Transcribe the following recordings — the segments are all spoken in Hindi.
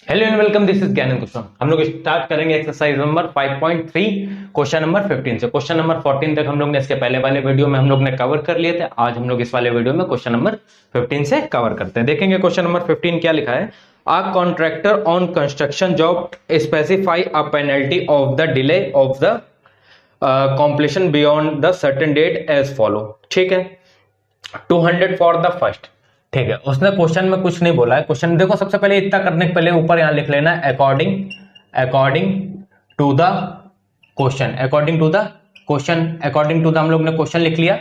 Hello and welcome, this is Gyanand Kushwaha. हम लोग स्टार्ट करेंगे एक्सरसाइज नंबर 5.3 क्वेश्चन नंबर 15 से। क्वेश्चन नंबर 14 तक हम लोग ने इसके पहले वाले वीडियो में हम लोग ने कवर कर लिए थे। आज हम लोग इस वाले वीडियो में क्वेश्चन नंबर 15 से कवर करते हैं। देखेंगे क्वेश्चन नंबर 15 क्या लिखा है। A contractor on construction job specify a penalty of the delay of the completion beyond the certain date as follow। ठीक है, 200 फॉर द फर्स्ट। ठीक है, उसने क्वेश्चन में कुछ नहीं बोला है। क्वेश्चन देखो, सबसे पहले इतना करने के पहले ऊपर यहां लिख लेना according according to the question, according to the question, according to the हम लोग ने क्वेश्चन लिख लिया।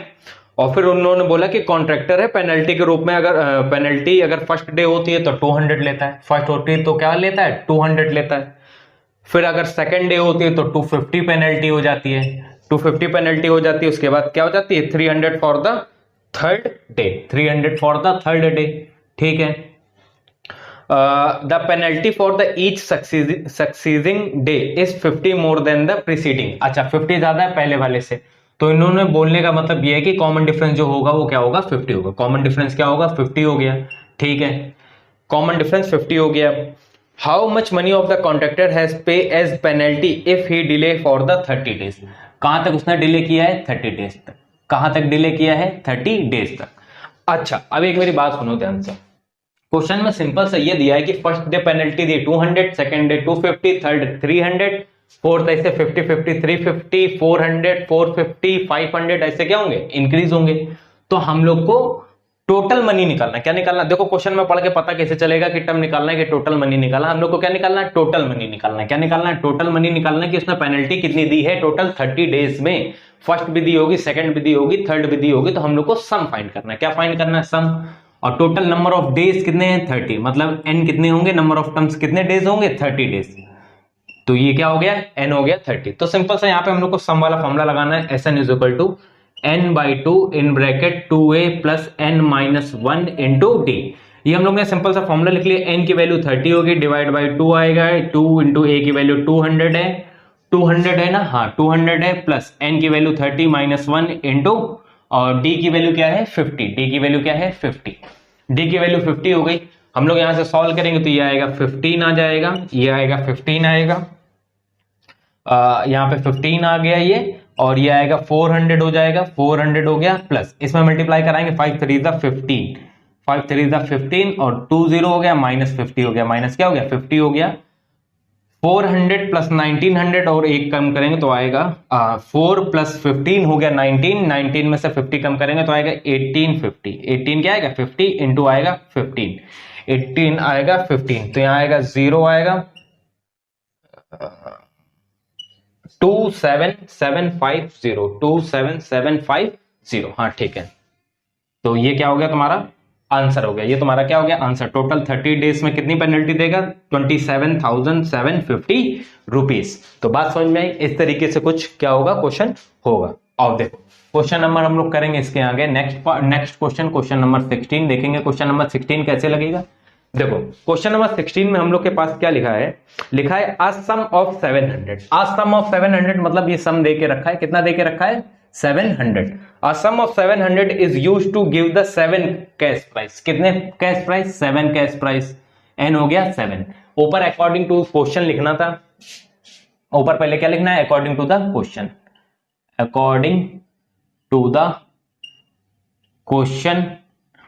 और फिर उन्होंने बोला कि कॉन्ट्रैक्टर है, पेनल्टी के रूप में अगर पेनल्टी अगर फर्स्ट डे होती है तो 200 लेता है, फर्स्ट होती है तो क्या लेता है 200 लेता है। फिर अगर सेकेंड डे होती है तो 250 पेनल्टी हो जाती है, 250 पेनल्टी हो जाती है। उसके बाद क्या हो जाती है 300 for the third day, 300 for the third day. ठीक है, the penalty for the each succeeding day is 50 more than the preceding. अच्छा, 50 ज्यादा है पहले वाले से, तो इन्होंने बोलने का मतलब यह है कि कॉमन डिफरेंस जो होगा वो क्या होगा 50 होगा। कॉमन डिफरेंस क्या होगा 50 हो गया। ठीक है, कॉमन डिफरेंस 50 हो गया। How much money of the contractor has pay as penalty if he delay for the 30 days. कहां तक उसने डिले किया है 30 डेज तक। कहां तक डिले किया है 30 डेज तक। अच्छा, अब एक मेरी बात सुनो ध्यान से। क्वेश्चन में सिंपल सा ये दिया है कि फर्स्ट डे पेनल्टी दी 200, सेकंड डे 250, थर्ड 300, फोर्थ ऐसे 50 50 350 400 450 500 ऐसे क्या होंगे इंक्रीज होंगे। तो हम लोग को टोटल मनी निकालना है। क्या निकालना, देखो क्वेश्चन में पढ़ के पता कैसे चलेगा कि टर्म निकालना है कि टोटल मनी निकालना। हम लोग को क्या निकालना है टोटल मनी निकालना है। क्या निकालना है टोटल मनी निकालना है कि उसने पेनल्टी कितनी दी है टोटल 30 डेज में। फर्स्ट भी दी होगी, सेकंड भी दी होगी, थर्ड भी दी होगी, तो हम लोग को सम फाइंड करना है। क्या फाइंड करना है सम। और टोटल नंबर ऑफ डेज कितने हैं 30, मतलब एन कितने होंगे, नंबर ऑफ टर्म्स कितने डेज होंगे 30 डेज। तो ये क्या हो गया एन हो गया 30। तो सिंपल से यहाँ पे हम लोग को सम वाला फॉर्मूला लगाना है। S N is equal to n by two in bracket 2a plus n minus 1 into D. ये हम लोग ने सिंपल सा फॉर्मूला लिख लिया। n की वैल्यू 30 होगी, डिवाइड बाई 2 आएगा, 2 इंटू a की वैल्यू 200 है, 200 है ना, हाँ 200 है, प्लस n की वैल्यू 30 माइनस 1 इंटू और d की वैल्यू क्या है 50, d की वैल्यू क्या है 50, d की वैल्यू 50 हो गई। हम लोग यहां से सॉल्व करेंगे तो ये आएगा 15 आ जाएगा, ये आएगा 15 आएगा, यहाँ पे 15 आ गया ये, और ये आएगा 400 हो जाएगा, 400 हो गया, प्लस इसमें मल्टीप्लाई कराएंगे 5 3 द 15, 5 3 द 15 और 2 0 हो गया, माइनस 50 हो गया, माइनस क्या हो गया 50 हो गया। 400 प्लस 1900 और एक कम करेंगे तो आएगा 4 प्लस 15 हो गया 19, 19 में से 50 कम करेंगे तो आएगा 1850, 18 क्या आएगा 50 इंटू आएगा 15, 18 आएगा 15, तो यहाँ आएगा 0 आएगा 27750, 27750। हाँ ठीक है, तो ये क्या हो गया तुम्हारा आंसर हो गया। ये तुम्हारा क्या हो गया आंसर। टोटल 30 डेज में कितनी पेनल्टी देगा 27,750 रुपीज। तो बात समझ में आई। इस तरीके से कुछ क्या होगा क्वेश्चन होगा। और देखो क्वेश्चन नंबर हम लोग करेंगे इसके आगे नेक्स्ट क्वेश्चन, क्वेश्चन नंबर 16 देखेंगे। क्वेश्चन नंबर 16 कैसे लगेगा। देखो क्वेश्चन नंबर 16 में हम लोग के पास क्या लिखा है, लिखा है आ sum of 700। A sum of 700 मतलब ये सम दे के रखा है, कितना दे के रखा है 700। A sum of 700 is used to give the 7 cash price. कितने cash price 7 cash price, n हो गया 7। ऊपर अकॉर्डिंग टू क्वेश्चन लिखना था, ऊपर पहले क्या लिखना है according to the question, according to the question.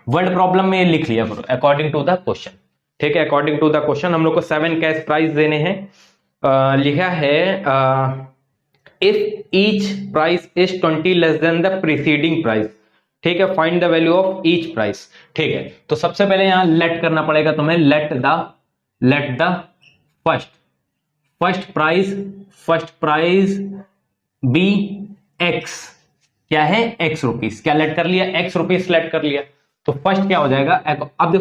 Word problem में लिख लिया करो अकॉर्डिंग टू द क्वेश्चन। ठीक है, अकॉर्डिंग टू द क्वेश्चन हम लोग को 7 कैश प्राइस देने हैं। लिखा है if each price is 20 less than the preceding price. ठीक है, find the value of each price. ठीक है, तो सबसे पहले यहां लेट करना पड़ेगा तुम्हें, let the first price be X. क्या है एक्स रुपीस। क्या लेट कर लिया एक्स रुपीस लेट कर लिया। तो फर्स्ट क्या हो जाएगा, अब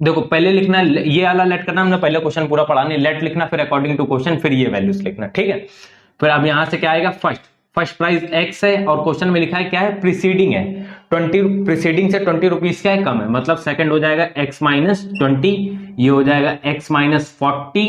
देखो पहले लिखना है ये वाला लेट करना, हमने पहले क्वेश्चन पूरा पढ़ा नहीं, लेट लिखना फिर अकॉर्डिंग टू क्वेश्चन फिर ये वैल्यूज लिखना। ठीक है, फिर अब यहां से क्या आएगा फर्स्ट प्राइस एक्स है और क्वेश्चन में लिखा है क्या है प्रीसीडिंग है 20, प्रीसीडिंग से 20 रुपीज क्या है कम है, मतलब सेकंड हो जाएगा एक्स माइनस 20, ये हो जाएगा एक्स माइनस 40,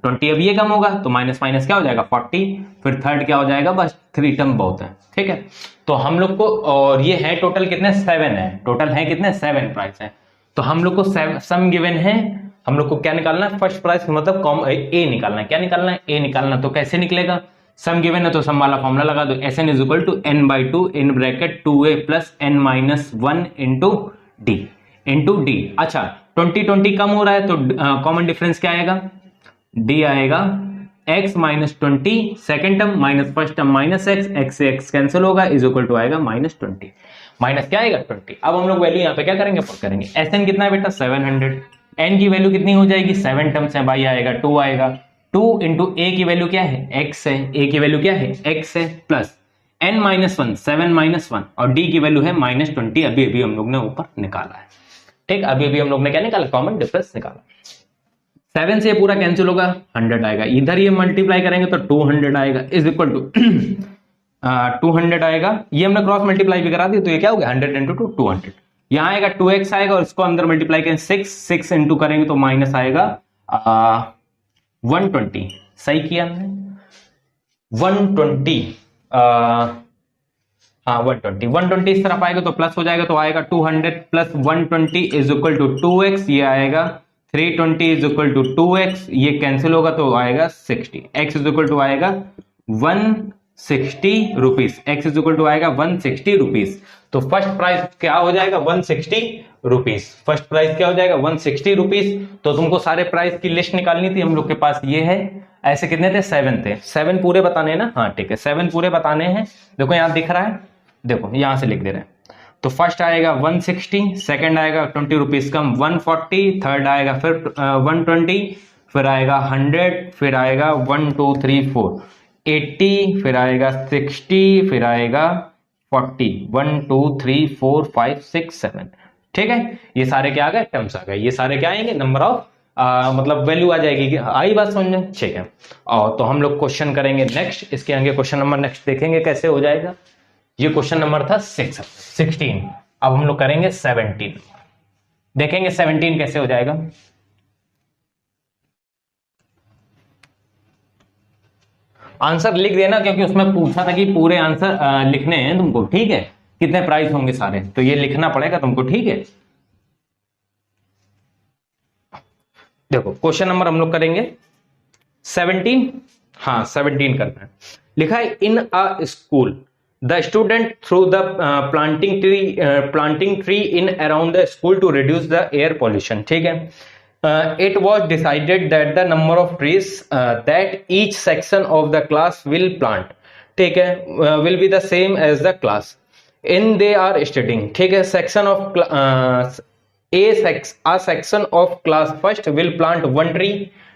20 अब ये कम होगा तो माइनस माइनस क्या हो जाएगा 40, फिर थर्ड क्या हो जाएगा बस 3 टर्म बहुत है। ठीक है, तो हम लोग को, और ये है टोटल कितने 7 है, टोटल है कितने 7 प्राइस है। तो हम लोग को सम गिवन है हम लोग को क्या निकालना है, फर्स्ट प्राइस मतलब कॉम ए निकालना है। क्या निकालना है, ए निकालना। तो कैसे निकलेगा, सम गिवन है तो सम वाला फॉर्मूला लगा दो, Sn is equal to n by two in bracket 2a plus n minus 1 into D. अच्छा 20 कम हो रहा है तो कॉमन डिफरेंस क्या आएगा, d आएगा, x minus 20 second term minus first term minus x से x कैंसिल होगा इज इक्वल टू आएगा माइनस 20, माइनस क्या आएगा 20। अब हम लोग वैल्यू यहाँ पे क्या करेंगे, पुट करेंगे। Sn कितना है बेटा 700, n की वैल्यू कितनी हो जाएगी 7 टर्म्स है भाई, आएगा 2 आएगा, 2 इंटू a की वैल्यू क्या है x है, a की वैल्यू क्या है x है, प्लस n माइनस 1 7 माइनस 1 और d की वैल्यू है माइनस 20, अभी अभी हम लोग ने ऊपर निकाला है। ठीक, अभी अभी हम लोग ने क्या निकाला, कॉमन डिफरेंस निकाला। 7 से पूरा कैंसिल होगा 100 आएगा, इधर ये मल्टीप्लाई करेंगे तो 200 आएगा इज इक्वल टू 200 आएगा, ये हमने क्रॉस मल्टीप्लाई भी करा दी तो ये क्या हो गया 100 इंटू 200, यहाँ आएगा 2x आएगा और इसको अंदर मल्टीप्लाई करेंगे 6 इंटू करेंगे तो माइनस आएगा 120, सही किया हमने 120, हाँ 120 इस तरफ आएगा तो प्लस हो जाएगा तो आएगा 200 plus 120 is equal to 2x, ये आएगा 320 इज इक्वल टू 2x, ये कैंसिल होगा तो आएगा 60, x इज इक्वल टू आएगा 160 rupees, x is equal to आएगा 160 रुपीज। तो फर्स्ट प्राइस क्या हो जाएगा 160 रुपीज, फर्स्ट प्राइस क्या हो जाएगा 160 रुपीज। तो तुमको सारे प्राइस की लिस्ट निकालनी थी, हम लोग के पास ये है, ऐसे कितने थे 7 थे, 7 पूरे बताने हैं ना, हाँ ठीक है 7 पूरे बताने हैं। देखो यहाँ दिख रहा है, देखो यहां से लिख दे रहे हैं। तो फर्स्ट आएगा 160, सेकंड आएगा 20 रुपीज कम 140, थर्ड आएगा फिर 120, फिर आएगा 100, फिर आएगा 1 2 3 4 80, फिर आएगा 60, फिर आएगा 40, 1 2 3 4 5 6 7। ठीक है, ये सारे क्या आ गए, टर्म्स आ गए, ये सारे क्या आएंगे, नंबर ऑफ मतलब वैल्यू आ जाएगी। आई बात समझ में, ठीक है। और तो हम लोग क्वेश्चन करेंगे नेक्स्ट, इसके आगे क्वेश्चन नंबर नेक्स्ट देखेंगे कैसे हो जाएगा। ये क्वेश्चन नंबर था 16, अब हम लोग करेंगे 17, देखेंगे 17 कैसे हो जाएगा। आंसर लिख देना क्योंकि उसमें पूछा था कि पूरे आंसर लिखने हैं तुमको, ठीक है, कितने प्राइस होंगे सारे, तो ये लिखना पड़ेगा तुमको, ठीक है। देखो क्वेश्चन नंबर हम लोग करेंगे 17, हाँ 17 करना है। लिखा है in a school the student through the planting tree in around the school to reduce the air pollution. ठीक है, it was decided that the number of trees that each section of the class will plant, ठीक है, will be the same as the class in they are studying। ठीक है, section of a section of class first will plant 1 tree।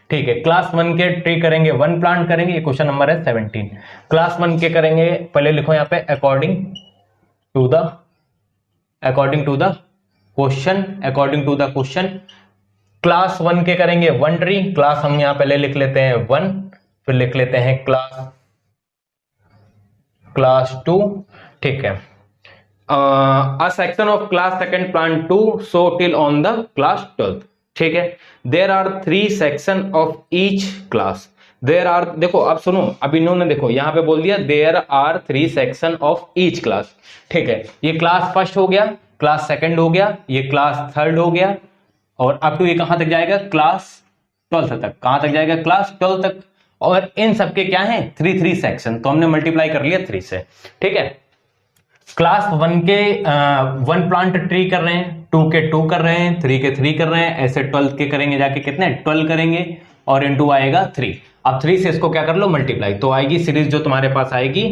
ठीक है, क्लास 1 के ट्री करेंगे 1 प्लांट करेंगे, ये क्वेश्चन नंबर है 17। क्लास 1 के करेंगे, पहले लिखो यहाँ पे according to the question, class 1 के करेंगे 1 ट्री, क्लास हम यहां पहले लिख लेते हैं 1, फिर लिख लेते हैं क्लास 2। ठीक है, a section of class second plant 2 so till on the class 12। ठीक है, there are 3 section of each class, there are, देखो अब सुनो, अब इन्होंने देखो यहां पे बोल दिया there are 3 section of each class. ठीक है, ये क्लास फर्स्ट हो गया, क्लास सेकंड हो गया, ये क्लास थर्ड हो गया, और अप टू ये कहां तक जाएगा, क्लास 12 तक। कहां तक जाएगा, क्लास 12 तक। और इन सबके क्या है 3 सेक्शन, तो हमने मल्टीप्लाई कर लिया 3 से। ठीक है, क्लास 1 के 1 प्लांट ट्री कर रहे हैं, 2 के 2 कर रहे हैं, 3 के 3 कर रहे हैं, ऐसे 12 के करेंगे जाके कितने 12 करेंगे, और इनटू आएगा 3। अब 3 से इसको क्या कर लो मल्टीप्लाई, तो आएगी सीरीज जो तुम्हारे पास आएगी,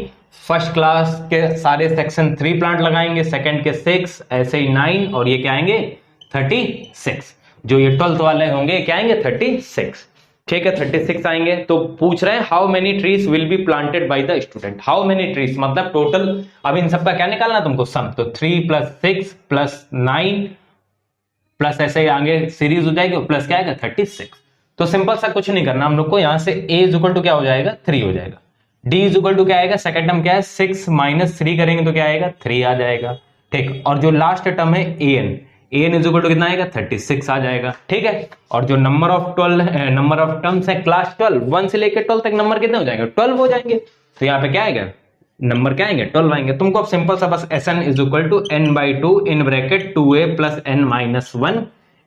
फर्स्ट क्लास के सारे सेक्शन 3 प्लांट लगाएंगे, सेकंड के 6, ऐसे ही 9, और ये क्या आएंगे 36। जो ये 12th वाले होंगे क्या आएंगे 36। ठीक है, 36 आएंगे। तो पूछ रहे हैं how many trees will be planted by the student, how many trees मतलब टोटल। अब इन सबका क्या निकालना तुमको सम, तो 3 + 6 + 9 प्लस ऐसे ही आगे सीरीज हो जाएगी, प्लस क्या आएगा 36। तो सिंपल सा कुछ नहीं करना हम लोग को, यहां से a = क्या हो जाएगा 3 हो जाएगा, d = क्या आएगा, सेकंड टर्म क्या है 6 - 3 करेंगे तो क्या आएगा 3 आ जाएगा। ठीक, और जो लास्ट टर्म है an = कितना आएगा 36 आ जाएगा। ठीक है, और जो नंबर ऑफ टर्म्स है क्लास 12, 1 से लेकर 12 तक नंबर कितने हो जाएंगे 12 हो जाएंगे। तो यहाँ पे क्या आएगा नंबर क्या आएंगे 12 आएंगे। तुमको अब सिंपल सा बस Sn = n/2 in bracket 2a + n - 1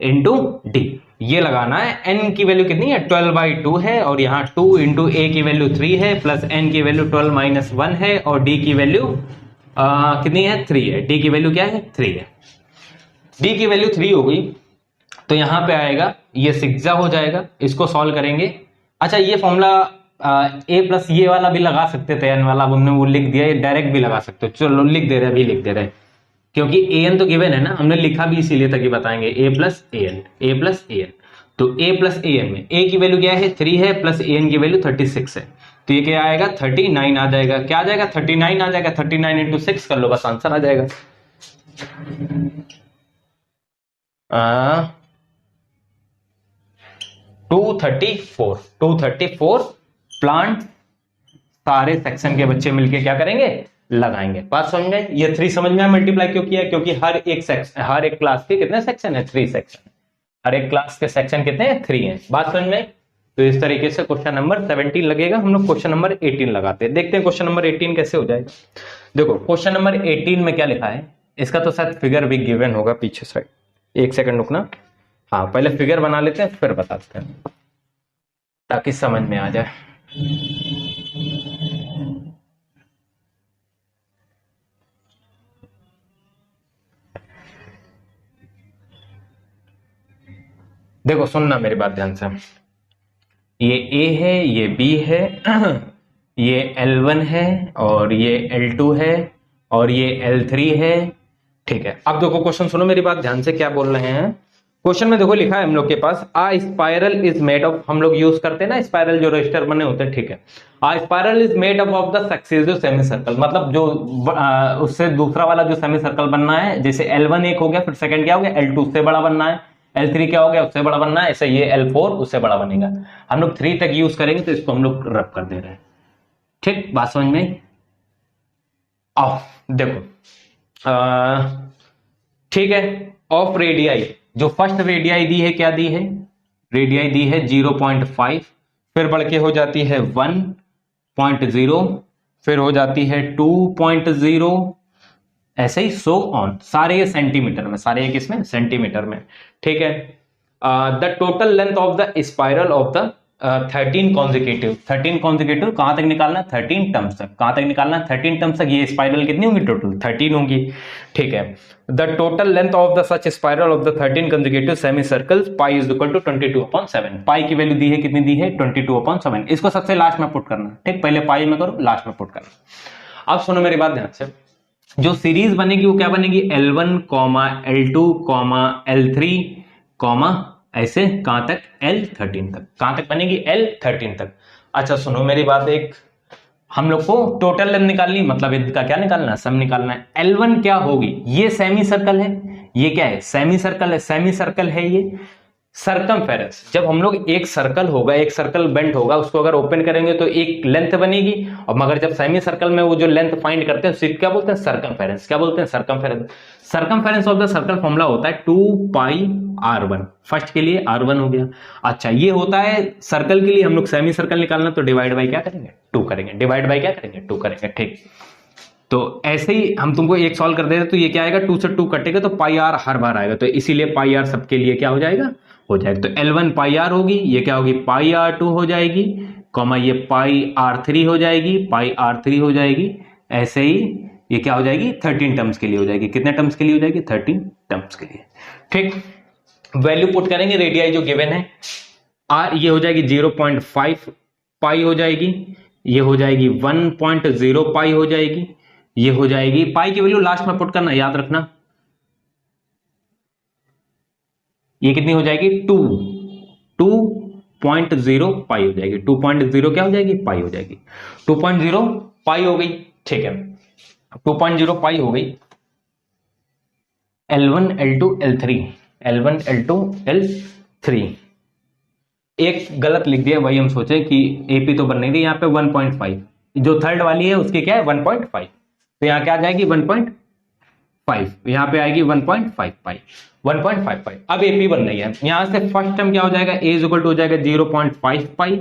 * d। ये लगाना है, n की वैल्यू कितनी है 12/2 है, और यहाँ 2 इंटू ए की वैल्यू 3 है, प्लस n की वैल्यू 12 माइनस 1 है, और d की वैल्यू कितनी है 3 है। d की वैल्यू क्या है 3 है। d की वैल्यू 3 हो गई तो यहां पे आएगा ये 6 हो जाएगा, इसको सॉल्व करेंगे। अच्छा ये फॉर्मूला a प्लस ये वाला भी लगा सकते थे, n वाला, अब हमने वो लिख दिया, ये डायरेक्ट भी लगा सकते हो, चलो लिख दे रहे हैं, अभी लिख दे रहे हैं, क्योंकि an तो गिवन है ना, हमने लिखा भी इसीलिए था कि बताएंगे a प्लस an। तो a प्लस an में a की वैल्यू क्या है 3 है, प्लस an की वैल्यू 36 है, तो ये क्या आएगा 39 आ जाएगा। क्या आ जाएगा 39 आ जाएगा, 39 इंटू 6 कर लो, बस आंसर आ जाएगा। 234 प्लांट सारे सेक्शन के बच्चे मिलके क्या करेंगे, लगाएंगे। बात समझ में? ये 3 समझ में मल्टीप्लाई क्यों किया, क्योंकि हर एक क्लास के कितने सेक्शन है 3 सेक्शन, हर एक क्लास के सेक्शन कितने हैं 3 हैं। बात समझ में? तो इस तरीके से क्वेश्चन नंबर 17 लगेगा, हम लोग क्वेश्चन नंबर 18 लगाते हैं, देखते हैं क्वेश्चन नंबर 18 कैसे हो जाएगा। देखो क्वेश्चन नंबर 18 में क्या लिखा है, इसका तो शायद फिगर भी गिवन होगा पीछे साइड, एक सेकंड रुकना, हाँ पहले फिगर बना लेते हैं फिर बताते हैं ताकि समझ में आ जाए। देखो सुनना मेरी बात ध्यान से, ये A है, ये B है, ये L1 है, और ये L2 है, और ये L3 है, ठीक है। अब देखो क्वेश्चन सुनो मेरी बात ध्यान से, क्या बोल रहे हैं क्वेश्चन में, देखो लिखा है हम लोग के पास आ स्पाइरल इज मेड ऑफ, हम लोग यूज करते हैं ना स्पाइरल जो रजिस्टर बने होते हैं, ठीक है। A spiral is made up of the successive semi circle, मतलब जो उससे दूसरा वाला जो सेमी सर्कल बनना है, जैसे L1 एक हो गया, फिर सेकंड क्या हो गया L2 उससे बड़ा बनना है, L3 क्या हो गया उससे बड़ा बनना है, ऐसे ये L4 उससे बड़ा बनेगा। हम लोग 3 तक यूज करेंगे तो इसको हम लोग रब कर दे रहे हैं, ठीक। बात समझ में? ऑफ देखो ठीक है, ऑफ रेडियाई, जो फर्स्ट रेडियाई दी है क्या दी है, रेडियाई दी है 0.5, फिर बढ़ के हो जाती है 1.0, फिर हो जाती है 2.0, ऐसे ही सो ऑन, सारे ये सेंटीमीटर में, सारे ये किसमें सेंटीमीटर में, ठीक है। The total length of the spiral of the 13 consecutive कहां तक निकालना है 13 टर्म्स तक, कहां तक निकालना है 13 टर्म्स तक। ये स्पाइरल कितनी होंगी टोटल 13 होंगी, ठीक है। The total length of the such spiral of the 13 consecutive semi circles pi is equal to 22/7। Pi की वैल्यू दी है कितनी दी है 22/7, इसको सबसे लास्ट में पुट करना, ठीक, पहले पाई में करो लास्ट में पुट करना। अब सुनो मेरी बात ध्यान से, जो सीरीज बनेगी वो क्या बनेगी L1, L2, L3, ऐसे कहां तक L13 तक, कहां तक बनेगी L13 तक। अच्छा सुनो मेरी बात, एक हम लोग को टोटल लेंथ निकालनी, मतलब इनका क्या निकालना है सम निकालना है। L1 क्या होगी, ये सेमी सर्कल है, ये क्या है सेमी सर्कल है, सेमी सर्कल है ये। सरकमफेरेंस, जब हम लोग एक सर्कल होगा, एक सर्कल बेंट होगा, उसको अगर ओपन करेंगे तो एक लेंथ बनेगी, और मगर जब सेमी सर्कल में वो जो लेंथ फाइंड करते हैं उसे क्या बोलते हैं सरकमफेरेंस, क्या बोलते हैं circumference. Circumference of the circle formula होता है 2πr1, फर्स्ट के लिए r1 हो गया। अच्छा ये होता है सर्कल के लिए, हम लोग सेमी सर्कल निकालना तो डिवाइड बाई क्या करेंगे 2 करेंगे, डिवाइड बाई क्या करेंगे 2 करेंगे, ठीक। तो ऐसे ही हम तुमको एक सॉल्व कर दे रहे तो ये क्या आएगा 2 से 2 कटेगा तो πr हर बार आएगा, तो इसीलिए πr सबके लिए क्या हो जाएगा हो जाएगा। तो L1 πr होगी, ये क्या होगी πr2 हो जाएगी, कॉमा ये πr3 हो जाएगी, πr3 हो जाएगी, ऐसे ही ये क्या हो जाएगी 13 टर्म्स के लिए हो जाएगी। कितने टर्म्स के लिए हो जाएगी 13 टर्म्स के लिए, ठीक। वैल्यू पुट करेंगे, रेडियाई जो गिवन है r ये हो जाएगी 0.5 पाई हो जाएगी, ये हो जाएगी 1.0 पाई हो जाएगी, ये हो जाएगी पाई की वैल्यू लास्ट में पुट करना याद रखना, ये कितनी हो जाएगी 2.0 पाई हो जाएगी, 2.0 क्या हो जाएगी पाई हो जाएगी, 2.0 पाई हो गई, ठीक है। 2.0 पाई हो गई। L1 L2 L3 L1 L2 L3 एक गलत लिख दिया, वही हम सोचे कि AP तो बन नहीं रही, यहाँ पे 1.5, जो थर्ड वाली है उसकी क्या है 1.5, तो यहाँ क्या आ जाएगी 1.5, यहाँ पे आएगी 1.5 पाई, 1.55। अब AP बन रही है, यहां से फर्स्ट टर्म क्या हो जाएगा A इज इक्वल टू हो जाएगा 0.5 पाई,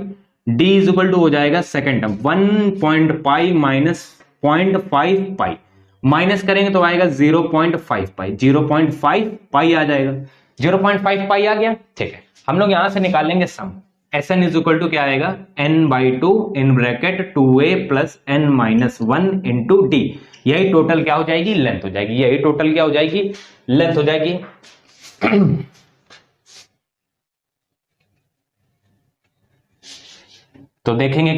D इज इक्वल टू हो जाएगा सेकंड टर्म 1 पाई माइनस 0.5 पाई, माइनस करेंगे तो आएगा 0.5 पाई, 0.5 पाई आ जाएगा, 0.5 पाई आ गया, ठीक है। हम लोग यहां से निकालेंगे sum. S N is equal to क्या आएगा, N by two in bracket 2a plus N minus 1 into D. यही टोटल क्या हो जाएगी, लेंथ हो जाएगी। यही टोटल क्या हो जाएगी, लेंथ हो जाएगी। तो देखेंगे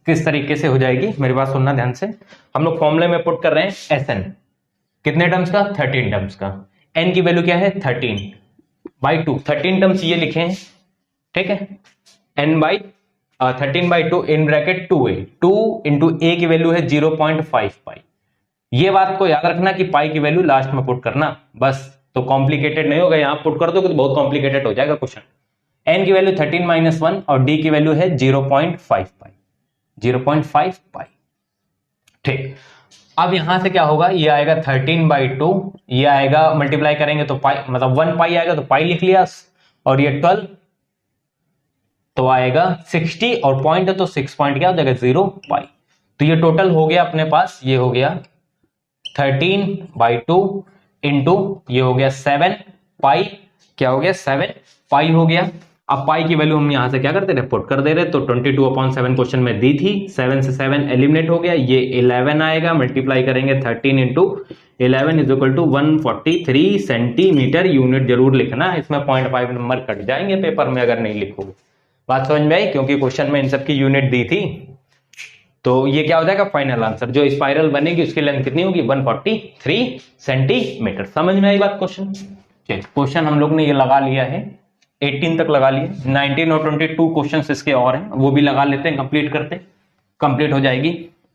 किस तरीके से हो जाएगी। मेरी बात सुनना ध्यान से। हम लोग फॉर्मूले में पुट कर रहे हैं एस एन, कितने टर्म्स का, 13 टर्म्स का। एन की वैल्यू क्या है, 13 बाई 2। 13 टर्म्स ये लिखे हैं, ठीक है। N by 13 by 2 in bracket 2a, 2 into A की वैल्यू है 0.5 पाई। ये बात को याद रखना कि पाई की वैल्यू लास्ट में पुट करना, बस। तो कॉम्प्लिकेटेड नहीं होगा, यहां पुट कर दो तो बहुत कॉम्प्लिकेटेड हो जाएगा क्वेश्चन। एन की वैल्यू 13 माइनस 1 और डी की वैल्यू है 0.5 पाई, 0.5 पाई, ठीक। अब यहां से क्या होगा, ये आएगा 13 बाई 2, ये आएगा मल्टीप्लाई करेंगे तो पाई, मतलब 1 पाई आएगा तो पाई लिख लिया, और ये 12 तो आएगा 60, और पॉइंट है तो 6 पॉइंट क्या हो जाएगा, 0 पाई। तो ये टोटल हो गया अपने पास, ये हो गया 13 बाई 2 इंटू ये हो गया 7 पाई, क्या हो गया 7 पाई हो गया। अब पाई की वैल्यू हम यहां से क्या करते रहे, पुट कर दे रहे। तो 22/7 क्वेश्चन में दी थी, 7 से 7 एलिमिनेट हो गया, ये 11 आएगा। मल्टीप्लाई करेंगे 13 into 11 is equal to 143 centimetre. Unit जरूर लिखना, इसमें 0.5 नंबर कट जाएंगे पेपर में अगर नहीं लिखोगे। बात समझ में आई, क्योंकि क्वेश्चन में इन सब की यूनिट दी थी। तो ये क्या हो जाएगा, फाइनल आंसर। जो स्पाइरल बनेगी उसकी लेंथ कितनी होगी, 143 सेंटीमीटर। समझ में आई बात क्वेश्चन। चलिए, क्वेश्चन हम लोग ने ये लगा लिया है, 18 तक लगा लिए। 19 और 22 क्वेश्चन इसके और हैं, वो भी लगा लेते हैं, कंप्लीट करते। कंप्लीट हो जाएगी,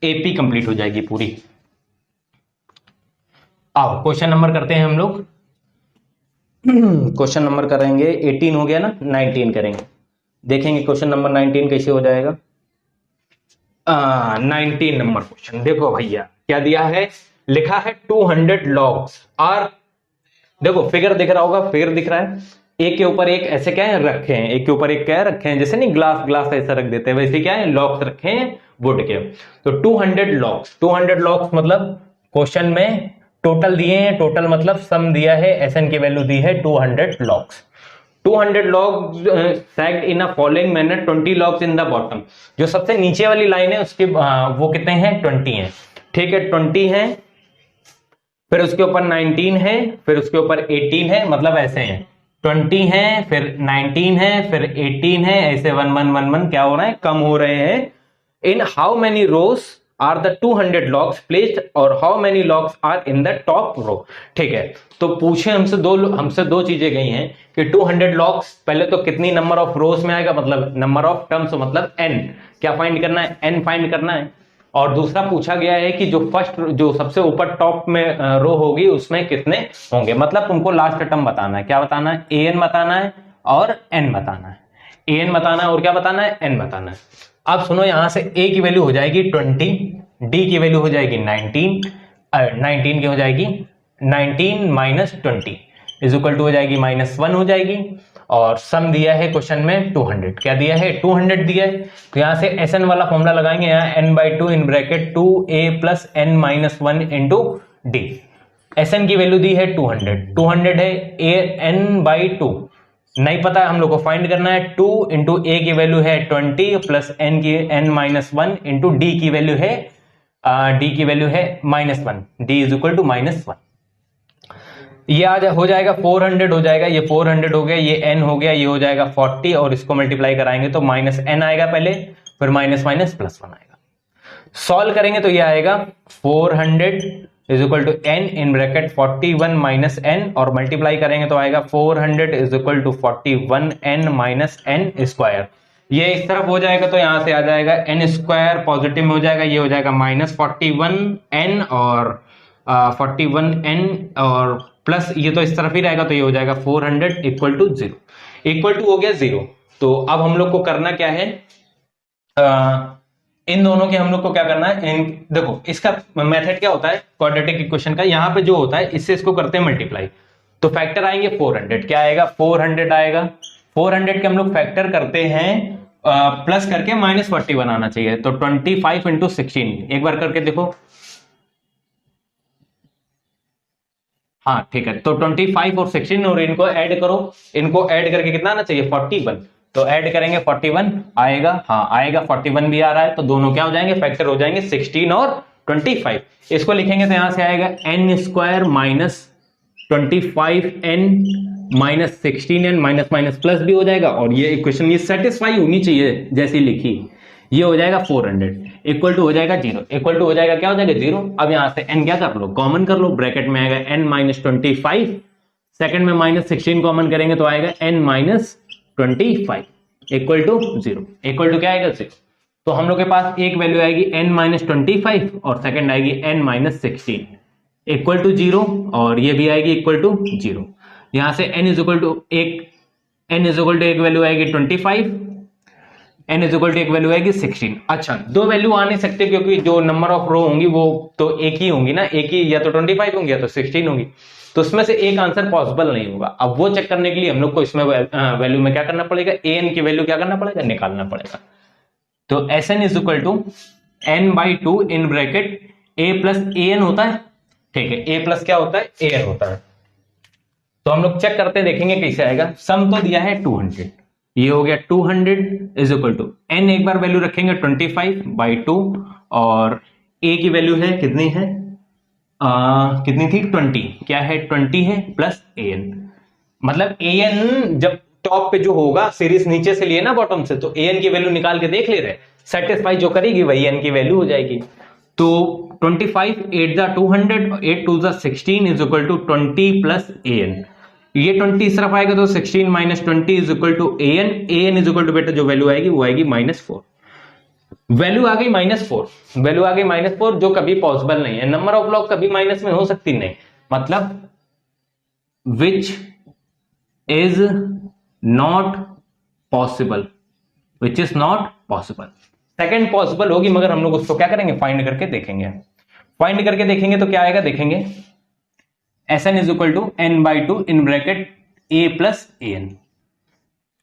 एपी कंप्लीट हो जाएगी पूरी। आओ क्वेश्चन नंबर करते हैं हम लोग। क्वेश्चन नंबर करेंगे, 18 हो गया ना, 19 करेंगे। देखेंगे क्वेश्चन नंबर 19 कैसे हो जाएगा। 19 नंबर क्वेश्चन देखो भैया, क्या दिया है, लिखा है 200 लॉग्स आर, देखो फिगर दिख रहा होगा, फिगर दिख रहा है, एक के ऊपर एक ऐसे क्या है रखे हैं, एक के ऊपर एक क्या रखे हैं, जैसे नहीं ग्लास ऐसा रख देते हैं, वैसे क्या है लॉक्स रखे हैं वुड के। तो 200 लॉक्स, 200 लॉक्स मतलब क्वेश्चन में टोटल दिए हैं, टोटल मतलब सम दिया है, एसएन की वैल्यू दी है 200 logs. 200 logs sagged in a following manner, 20 logs in the bottom. जो सबसे नीचे वाली लाइन है उसके वो कितने हैं, 20 हैं, ठीक है 20 है, फिर उसके ऊपर 19 है, फिर उसके ऊपर 18 है, मतलब ऐसे हैं 20 है, फिर 19 है, फिर 18 है, ऐसे 1 1 1 1 क्या हो रहा है, कम हो रहे हैं। In how many rows are the 200 logs placed, और how many logs are in the top row. ठीक है, तो पूछे हमसे दो चीजें गई हैं कि 200 लॉक्स, पहले तो कितनी नंबर ऑफ रोज में आएगा, मतलब नंबर ऑफ टर्म्स, मतलब n क्या फाइंड करना है, n फाइंड करना है। और दूसरा पूछा गया है कि जो सबसे ऊपर टॉप में रो होगी उसमें कितने होंगे, मतलब तुमको लास्ट टर्म बताना है, क्या बताना है, an बताना है और n बताना है, an बताना है और क्या बताना है, n बताना है। अब सुनो, यहां से a की वैल्यू हो जाएगी 20, d की वैल्यू हो जाएगी 19 की हो जाएगी 19 माइनस 20 इज इक्वल टू हो जाएगी -1 हो जाएगी। और सम दिया है क्वेश्चन में 200, क्या दिया है 200 दिया है। तो यहां से एसएन वाला फॉर्मूला लगाएंगे, यहाँ n/2 in bracket 2a plus n minus 1 into D. S N की वैल्यू दी है 200 है, n/2 नहीं पता है हम लोग को फाइंड करना है, 2 इंटू ए की वैल्यू है 20 plus n minus 1 into D की वैल्यू है -1, डी इज इक्वल टू -1। ये हो जाएगा 400 हो जाएगा, ये 400 हो गया, ये n हो गया, ये हो जाएगा 40, और इसको मल्टीप्लाई कराएंगे तो -n आएगा पहले, फिर +1 आएगा। सॉल्व करेंगे तो ये आएगा 400 is equal to n in bracket 41 minus n, और मल्टीप्लाई करेंगे तो आएगा 400 is equal to 41n minus n square. ये इस तरफ हो जाएगा तो यहां से आ जाएगा n स्क्वायर पॉजिटिव में हो जाएगा, ये हो जाएगा -41n और 41n और प्लस ये तो इस तरफ ही रहेगा, तो ये हो जाएगा 400 इक्वल टू 0, इक्वल टू हो गया 0। तो अब हम लोग को करना क्या है, इन दोनों के हम लोग को क्या करना है, देखो इसका मेथड क्या होता है क्वाड्रेटिक इक्वेशन का, यहां पे जो होता है इससे इसको करते हैं मल्टीप्लाई, तो फैक्टर आएंगे 400, क्या आएगा 400 आएगा। 400 के हम लोग फैक्टर करते हैं प्लस करके -41 आना चाहिए, तो 25 इंटू 16 एक बार करके देखो, हाँ ठीक है, तो 25 और 16 और इनको ऐड करो, इनको ऐड करके कितना आना चाहिए 41, तो ऐड करेंगे 41 आएगा, हाँ आएगा 41 भी आ रहा है, तो दोनों क्या हो जाएंगे फैक्टर हो जाएंगे 16 और 25। इसको लिखेंगे तो यहां से आएगा n square minus 25n minus 16n minus minus plus भी हो जाएगा, और ये इक्वेशन ये सेटिस्फाई होनी चाहिए जैसी लिखी, ये हो जाएगा 400 इक्वल टू हो जाएगा 0, इक्वल टू हो जाएगा क्या हो जाएगा 0। अब यहां से n क्या कर लो कॉमन कर लो, ब्रैकेट में आएगा n माइनस 25, सेकंड में माइनस 16 कॉमन करेंगे तो आएगा n minus 25 equal to 0, equal to क्या आएगा 0। तो हम लोग के पास एक वैल्यू आएगी n माइनस 25 और सेकंड आएगी n माइनस 16 इक्वल टू 0, और ये भी आएगी इक्वल टू 0। यहां से n इज इक्वल टू एक वैल्यू आएगी 25, n इज इक्वल टू एक वैल्यू आएगी 16। अच्छा, दो वैल्यू आ नहीं सकते क्योंकि जो नंबर ऑफ रो होंगी वो तो एक ही होंगी ना, एक ही, या तो 25 होंगी या तो 16 होंगी, तो उसमें से एक आंसर पॉसिबल नहीं होगा। अब वो चेक करने के लिए हम लोग को इसमें वैल्यू में क्या करना पड़ेगा, an की वैल्यू क्या करना पड़ेगा निकालना पड़ेगा। तो Sn is equal to n/2 in bracket a plus an होता है, ठीक है, a प्लस क्या होता है an होता है। तो हम लोग चेक करते देखेंगे कैसे आएगा। सम तो दिया है 200, ये हो गया 200 इज इक्वल टू n, एक बार वैल्यू रखेंगे 25/2 और a की वैल्यू है कितनी है कितनी थी 20, क्या है 20 है प्लस an, मतलब an जब टॉप पे जो होगा सीरीज नीचे से लिए ना बॉटम से, तो an की वैल्यू निकाल के देख ले रहे, सेटिस्फाई जो करेगी वही n की वैल्यू हो जाएगी। तो 25 8 जा 200 8 2 जा 16 is equal to 20 plus an, ये 20 इस तरफ आएगा तो 16 minus 20 is equal to an is equal to बेटा जो वैल्यू आएगी वो आएगी -4, वैल्यू आ गई -4, वैल्यू आ गई -4 जो कभी पॉसिबल नहीं है। नंबर ऑफ लॉग कभी माइनस में हो सकती नहीं, मतलब which is not possible, which is not possible. Second possible होगी मगर हम लोग उसको क्या करेंगे फाइंड करके देखेंगे, फाइंड करके देखेंगे तो क्या आएगा देखेंगे। Sn is equal to n/2 in bracket a plus an,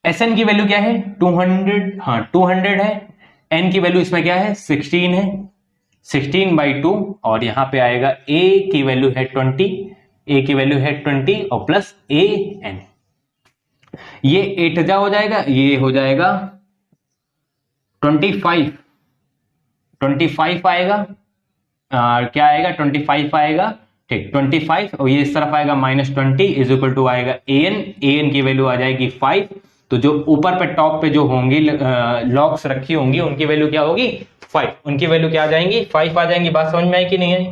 Sn की वैल्यू क्या है 200, हाँ 200 है, n की वैल्यू इसमें क्या है 16 है, 16/2 और यहां पे आएगा a की वैल्यू है 20, a की वैल्यू है 20 और प्लस an, ये 8 जा हो जाएगा, ये हो जाएगा 25 आएगा, क्या आएगा 25 आएगा, ठीक 25, और ये इस तरफ आएगा -20 इज इक्वल टू आएगा an की वैल्यू आ जाएगी 5। तो जो ऊपर पे टॉप पे जो होंगी लॉग्स रखी होंगी उनकी वैल्यू क्या होगी 5, उनकी वैल्यू क्या आ जाएंगी 5 आ जाएंगी। बात समझ में आई कि नहीं आई,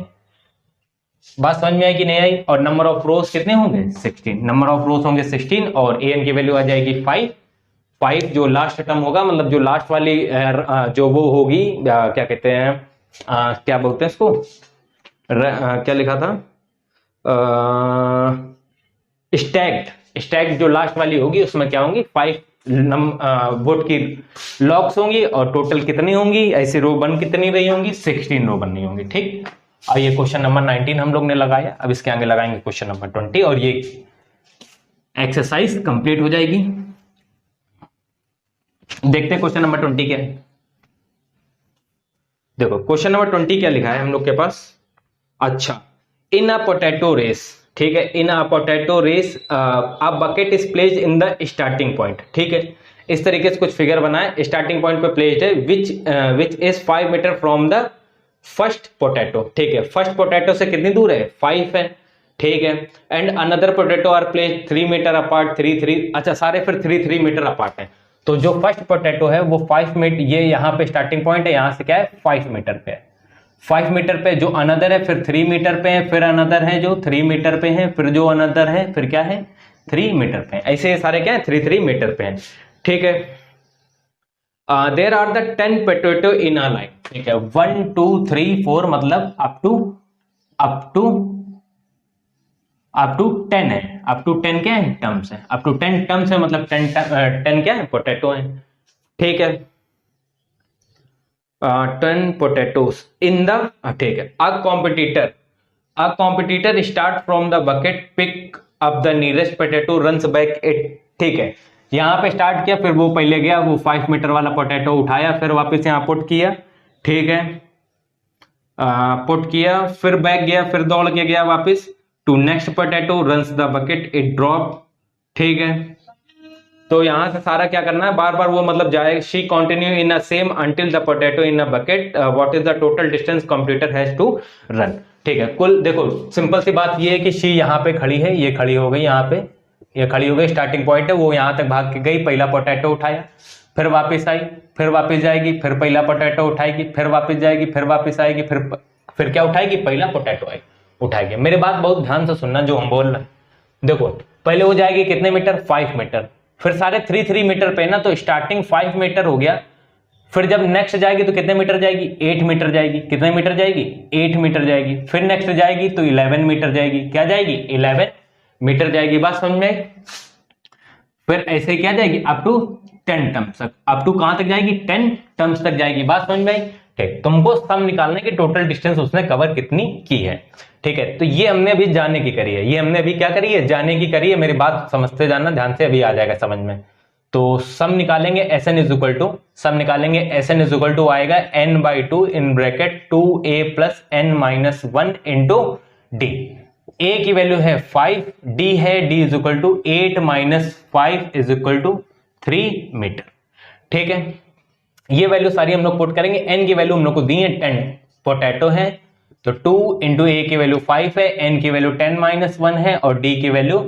बात समझ में आई कि नहीं आई। और नंबर ऑफ रोज कितने होंगे 16, नंबर ऑफ रोज होंगे 16 और an की वैल्यू आ जाएगी 5 जो लास्ट टर्म होगा, मतलब जो लास्ट वाली जो वो होगी क्या कहते हैं क्या बोलते हैं इसको, क्या लिखा था स्टैक्ड जो लास्ट वाली होगी उसमें क्या होंगी 5 वोट की लॉक्स होंगी, और टोटल कितनी होंगी ऐसी रो बन कितनी रही होंगी 16 रो बननी होंगी। ठीक, और ये क्वेश्चन नंबर 19 हम लोग ने लगाया, अब इसके आगे लगाएंगे क्वेश्चन नंबर 20 और ये एक्सरसाइज कंप्लीट हो जाएगी। देखते हैं क्वेश्चन नंबर 20 क्या है। देखो क्वेश्चन नंबर 20 क्या लिखा है हम लोग के पास। अच्छा, इन अ पोटैटो रेस, ठीक है, in a potato race a bucket is placed in the starting point, ठीक है, इस तरीके से कुछ फिगर बनाए, स्टार्टिंग पॉइंट पे प्लेस्ड है which is 5 metre from the first potato, ठीक है, फर्स्ट पोटैटो से कितनी दूर है 5 है, ठीक है, and another potato are placed 3 metre apart 3 अच्छा सारे फिर 3 मीटर अपार्ट है। तो जो फर्स्ट पोटैटो है वो 5 मीटर, ये यहाँ पे स्टार्टिंग पॉइंट है, यहां से क्या है 5 मीटर पे है, 5 मीटर पे, जो अनदर है फिर 3 मीटर पे है, फिर अनदर है जो 3 मीटर पे है, फिर जो अनदर है फिर क्या है 3 मीटर पे है, ऐसे सारे क्या है 3 मीटर पे है, ठीक है। There are the 10 potato in a line, ठीक है, 1 2 3 4 मतलब अप टू 10 है, अप टू 10 क्या है टर्म्स है, अप टू 10 टर्म्स है, मतलब 10 क्या है पोटैटो है, ठीक है। 10 potatoes in the, ठीक है, a competitor start from the bucket, pick up the nearest potato, runs back it, ठीक है, यहां पे स्टार्ट किया, फिर वो पहले गया वो 5 मीटर वाला पोटैटो उठाया, फिर वापस यहां पुट किया, ठीक है, पुट किया, फिर बैक गया, फिर दौड़ के गया वापस, to next potato runs the bucket, it drop. ठीक है, तो यहां से सारा क्या करना है, बार बार वो मतलब जाए, she continue in a same until the potato in a bucket, what is the total distance computer has to run. ठीक है, कुल देखो सिंपल सी बात ये है कि शी यहाँ पे खड़ी है, ये खड़ी हो गई यहाँ पे, ये खड़ी हो गई, स्टार्टिंग पॉइंट है, वो यहां तक भाग के गई, पहला पोटैटो उठाया, फिर वापस आई, फिर वापस जाएगी, फिर पहला पोटैटो उठाएगी, फिर वापस जाएगी, फिर वापस आएगी, फिर क्या उठाएगी, पहला पोटैटो उठाएगी। मेरे बात बहुत ध्यान से सुनना जो हम बोल रहे हैं। देखो पहले वो जाएगी कितने मीटर, 5 मीटर, फिर सारे 3 मीटर पे ना, तो स्टार्टिंग 5 मीटर हो गया, फिर जब नेक्स्ट जाएगी तो कितने मीटर जाएगी, 8 मीटर जाएगी, कितने मीटर जाएगी, 8 मीटर जाएगी, फिर नेक्स्ट जाएगी तो 11 मीटर जाएगी, क्या जाएगी, 11 मीटर जाएगी। बात समझ में आई? फिर ऐसे क्या जाएगी अप टू 10 टर्म्स तक, अप टू कहां तक जाएगी, 10 टर्म्स तक जाएगी। बात समझ में आई? ठीक, तुमको सम निकालने की टोटल डिस्टेंस उसने कवर कितनी की है। ठीक है, तो ये हमने अभी जाने की करी है, ये हमने अभी क्या करी है, जाने की करी है। मेरी बात समझते जाना ध्यान से, अभी आ जाएगा समझ में। तो सम निकालेंगे Sn is equal to, sum निकालेंगे Sn इज इक्वल टू आएगा n/2 in bracket 2a plus n-1 into d. a की वैल्यू है 5, d है, d is equal to 8 minus 5 is equal to 3 metre. ठीक है, ये वैल्यू सारी हम लोग पुट करेंगे। n की वैल्यू हम लोग को दी है 10 पोटैटो है, तो 2 इंटू a की वैल्यू 5 है, n की वैल्यू 10-1 है और d की वैल्यू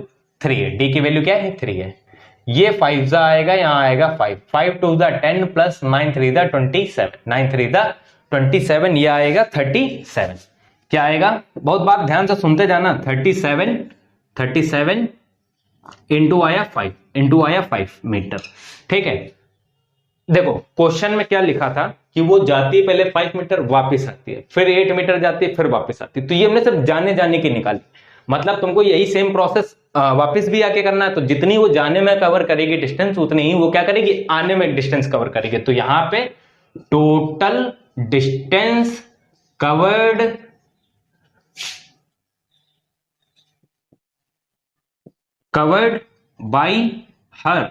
3 है। d की वैल्यू क्या है, 3 है। ये 5 जा आएगा, यहां आएगा 5, 5 2 10 प्लस 9 3 27, 9 3 27, ये आएगा 37। क्या आएगा, बहुत बात ध्यान से सुनते जाना, 37 इंटू आया 5 मीटर। ठीक है, देखो क्वेश्चन में क्या लिखा था कि वो जाती है पहले 5 मीटर, वापस आती है, फिर 8 मीटर जाती है, फिर वापस आती है। तो ये हमने सिर्फ जाने की निकाली, मतलब तुमको यही सेम प्रोसेस वापस भी आके करना है। तो जितनी वो जाने में कवर करेगी डिस्टेंस, उतनी ही वो क्या करेगी, आने में डिस्टेंस कवर करेगी। तो यहां पे total distance covered by her,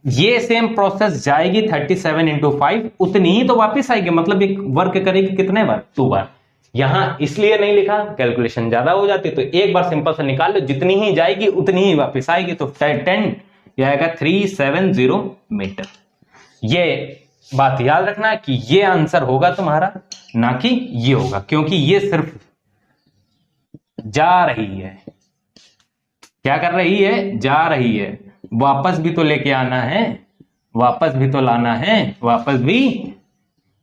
ये सेम प्रोसेस जाएगी 37 इंटू 5, उतनी ही तो वापस आएगी, मतलब एक वर्क करेगी कितने बार, 2 बार। यहां इसलिए नहीं लिखा, कैलकुलेशन ज्यादा हो जाती, तो एक बार सिंपल से निकाल लो, जितनी ही जाएगी उतनी ही वापस आएगी। तो 10 ये आएगा 370 मीटर। ये बात याद रखना कि ये आंसर होगा तुम्हारा, ना कि ये होगा, क्योंकि ये सिर्फ जा रही है, क्या कर रही है, जा रही है, वापस भी तो लेके आना है, वापस भी तो लाना है, वापस भी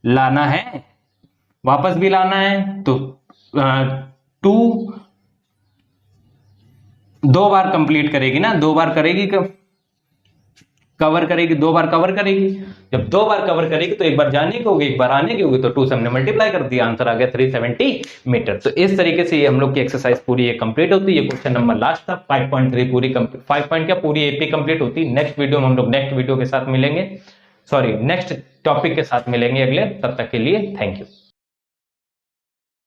लाना है, वापस भी लाना है। तो 2 2 बार कंप्लीट करेगी ना, 2 बार करेगी, कवर करेगी, 2 बार कवर करेगी। जब 2 बार कवर करेगी तो एक बार जाने की होगी, एक बार आने की होगी, तो 2 से हमने मल्टीप्लाई कर दिया, आंसर आ गया 370 मीटर। तो इस तरीके से ये हम लोग की एक्सरसाइज पूरी ये कंप्लीट होती है। ये क्वेश्चन नंबर लास्ट था, 5.3 पूरी 5 पॉइंट क्या पूरी एपी कंप्लीट होती है। नेक्स्ट वीडियो में हम लोग नेक्स्ट वीडियो के साथ मिलेंगे, सॉरी नेक्स्ट टॉपिक के साथ मिलेंगे अगले, तब तक के लिए थैंक यू।